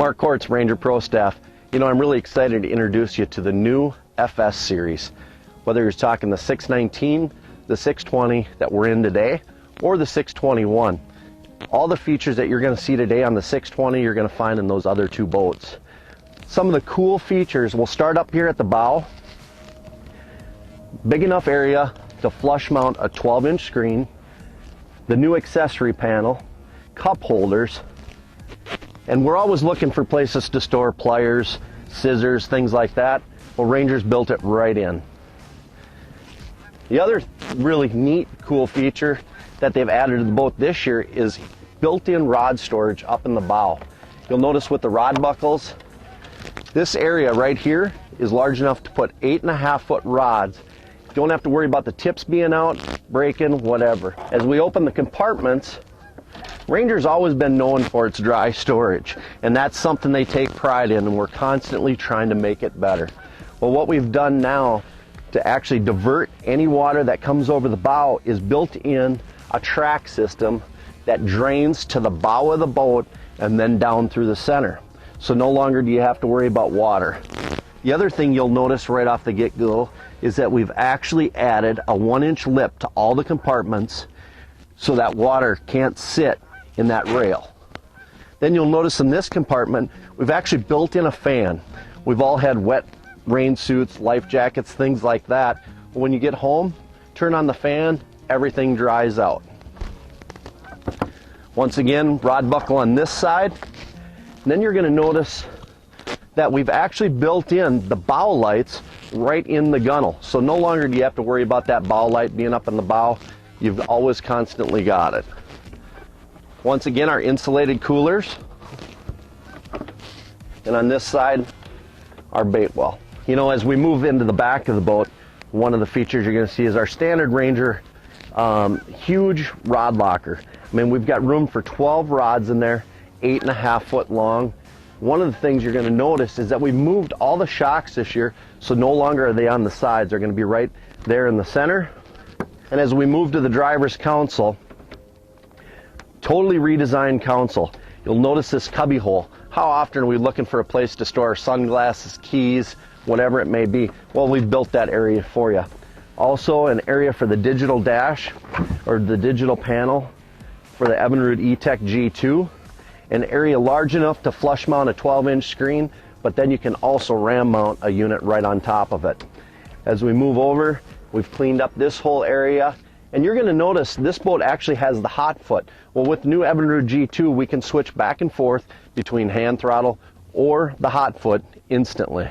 Mark Kortz, Ranger Pro Staff. You know, I'm really excited to introduce you to the new FS series. Whether you're talking the 619, the 620 that we're in today, or the 621. All the features that you're going to see today on the 620 you're going to find in those other two boats. Some of the cool features, we'll start up here at the bow. Big enough area to flush mount a 12-inch screen, the new accessory panel, cup holders, and we're always looking for places to store pliers, scissors, things like that. Well, Ranger's built it right in. The other really neat, cool feature that they've added to the boat this year is built-in rod storage up in the bow. You'll notice with the rod buckles, this area right here is large enough to put 8.5-foot rods. You don't have to worry about the tips being out, breaking, whatever. As we open the compartments, Ranger's always been known for its dry storage, and that's something they take pride in, and we're constantly trying to make it better. Well, what we've done now to actually divert any water that comes over the bow is built in a track system that drains to the bow of the boat and then down through the center. So no longer do you have to worry about water. The other thing you'll notice right off the get-go is that we've actually added a 1-inch lip to all the compartments so that water can't sit in that rail. Then you'll notice in this compartment we've actually built in a fan. We've all had wet rain suits, life jackets, things like that. When you get home, turn on the fan, everything dries out. Once again, rod buckle on this side. And then you're going to notice that we've actually built in the bow lights right in the gunnel. So no longer do you have to worry about that bow light being up in the bow. You've always constantly got it. Once again, our insulated coolers. And on this side, our bait well. You know, as we move into the back of the boat, one of the features you're going to see is our standard Ranger huge rod locker. I mean, we've got room for 12 rods in there, 8.5-foot long. One of the things you're going to notice is that we moved all the shocks this year, so no longer are they on the sides. They're going to be right there in the center. And as we move to the driver's console, totally redesigned console. You'll notice this cubby hole. How often are we looking for a place to store sunglasses, keys, whatever it may be? Well, we've built that area for you. Also an area for the digital dash or the digital panel for the Evinrude E-Tech G2. An area large enough to flush mount a 12-inch screen, but then you can also ram mount a unit right on top of it. As we move over, we've cleaned up this whole area. And you're going to notice this boat actually has the hot foot. Well, with the new Evinrude G2, we can switch back and forth between hand throttle or the hot foot instantly.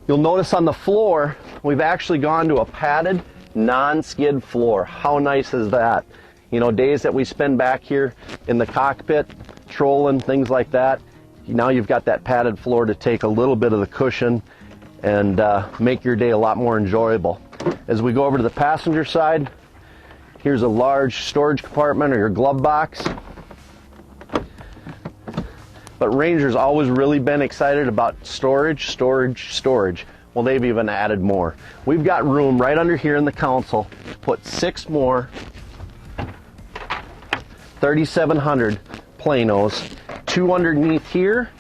You'll notice on the floor, we've actually gone to a padded, non-skid floor. How nice is that? You know, days that we spend back here in the cockpit, trolling, things like that, now you've got that padded floor to take a little bit of the cushion and make your day a lot more enjoyable. As we go over to the passenger side, here's a large storage compartment or your glove box. But Ranger's always really been excited about storage, storage, storage. Well, they've even added more. We've got room right under here in the console to put 6 more 3700 planos, 2 underneath here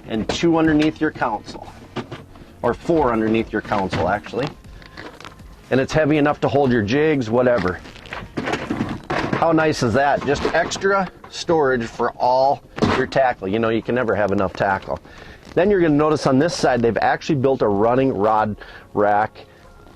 and 2 underneath your console, or 4 underneath your console actually. And it's heavy enough to hold your jigs, whatever. How nice is that? Just extra storage for all your tackle. You know, you can never have enough tackle. Then you're going to notice on this side they've actually built a running rod rack.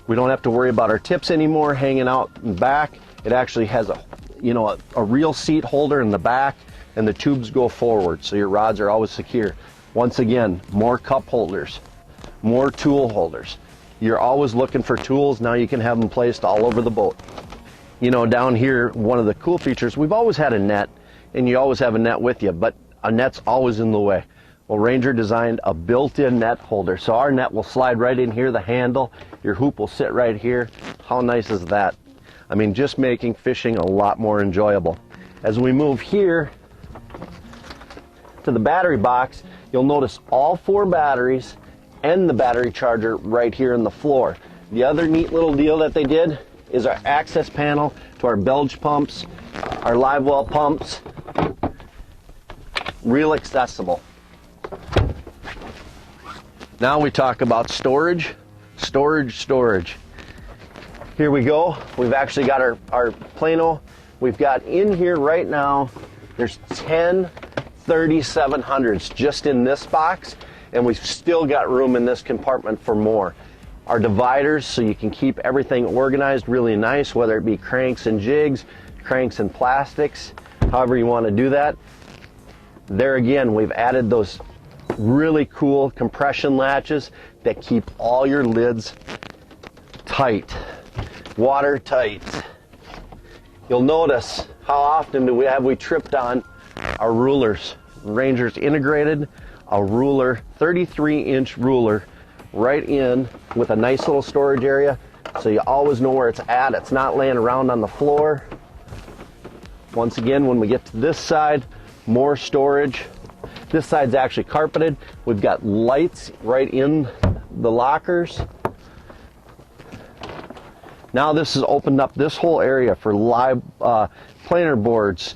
We don't have to worry about our tips anymore hanging out in the back. It actually has a real seat holder in the back, and the tubes go forward, so your rods are always secure. Once again, more cup holders, more tool holders. You're always looking for tools. Now you can have them placed all over the boat. You know, down here, one of the cool features, we've always had a net, and you always have a net with you, but a net's always in the way. Well, Ranger designed a built-in net holder, so our net will slide right in here, the handle, your hoop will sit right here. How nice is that? I mean, just making fishing a lot more enjoyable. As we move here to the battery box, you'll notice all 4 batteries and the battery charger right here in the floor. The other neat little deal that they did is our access panel to our bilge pumps, our live well pumps, real accessible. Now we talk about storage, storage. Here we go. We've actually got our Plano. We've got in here right now, there's 10 3700s just in this box, and we've still got room in this compartment for more. Our dividers, so you can keep everything organized really nice, whether it be cranks and jigs, cranks and plastics, however you want to do that. There again, we've added those really cool compression latches that keep all your lids tight, watertight. You'll notice how often we tripped on our rulers. Ranger's integrated a ruler, 33-inch ruler, right in with a nice little storage area, so you always know where it's at. It's not laying around on the floor. Once again, when we get to this side, more storage. This side's actually carpeted. We've got lights right in the lockers. Now this has opened up this whole area for live planer boards,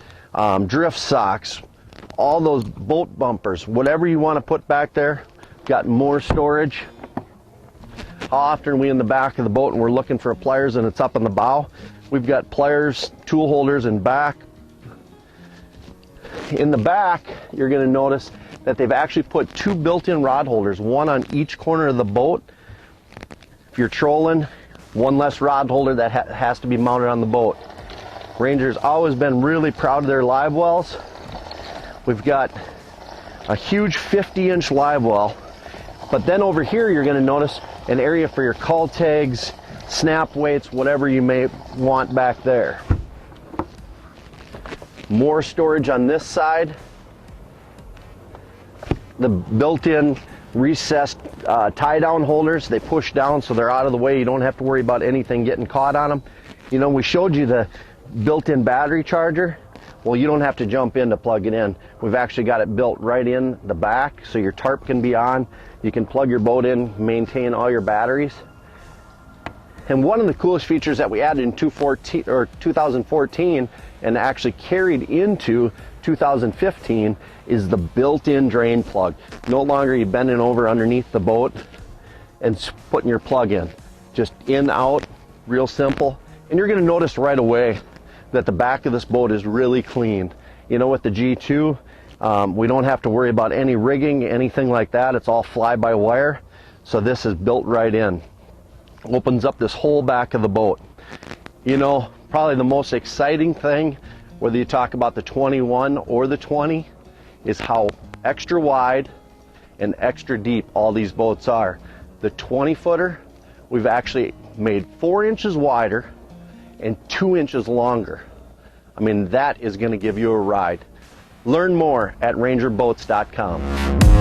drift socks, all those boat bumpers, whatever you want to put back there. Got more storage. How often are we in the back of the boat and we're looking for pliers and it's up in the bow? We've got pliers, tool holders in back. In the back, you're going to notice that they've actually put two built-in rod holders, one on each corner of the boat. If you're trolling, one less rod holder that has to be mounted on the boat. Ranger's always been really proud of their live wells. We've got a huge 50-inch live well, but then over here you're going to notice an area for your call tags, snap weights, whatever you may want back there. More storage on this side. The built-in recessed tie-down holders, they push down so they're out of the way. You don't have to worry about anything getting caught on them. You know, we showed you the built-in battery charger. Well, you don't have to jump in to plug it in. We've actually got it built right in the back, so your tarp can be on. You can plug your boat in, maintain all your batteries. And one of the coolest features that we added in 2014 and actually carried into 2015 is the built-in drain plug. No longer are you bending over underneath the boat and putting your plug in. Just in, out, real simple. And you're going to notice right away that the back of this boat is really clean. You know, with the G2, we don't have to worry about any rigging, anything like that. It's all fly-by-wire. So this is built right in. Opens up this whole back of the boat. You know, probably the most exciting thing, whether you talk about the 21 or the 20, is how extra wide and extra deep all these boats are. The 20-footer, we've actually made 4 inches wider and 2 inches longer. I mean, that is going to give you a ride. Learn more at rangerboats.com.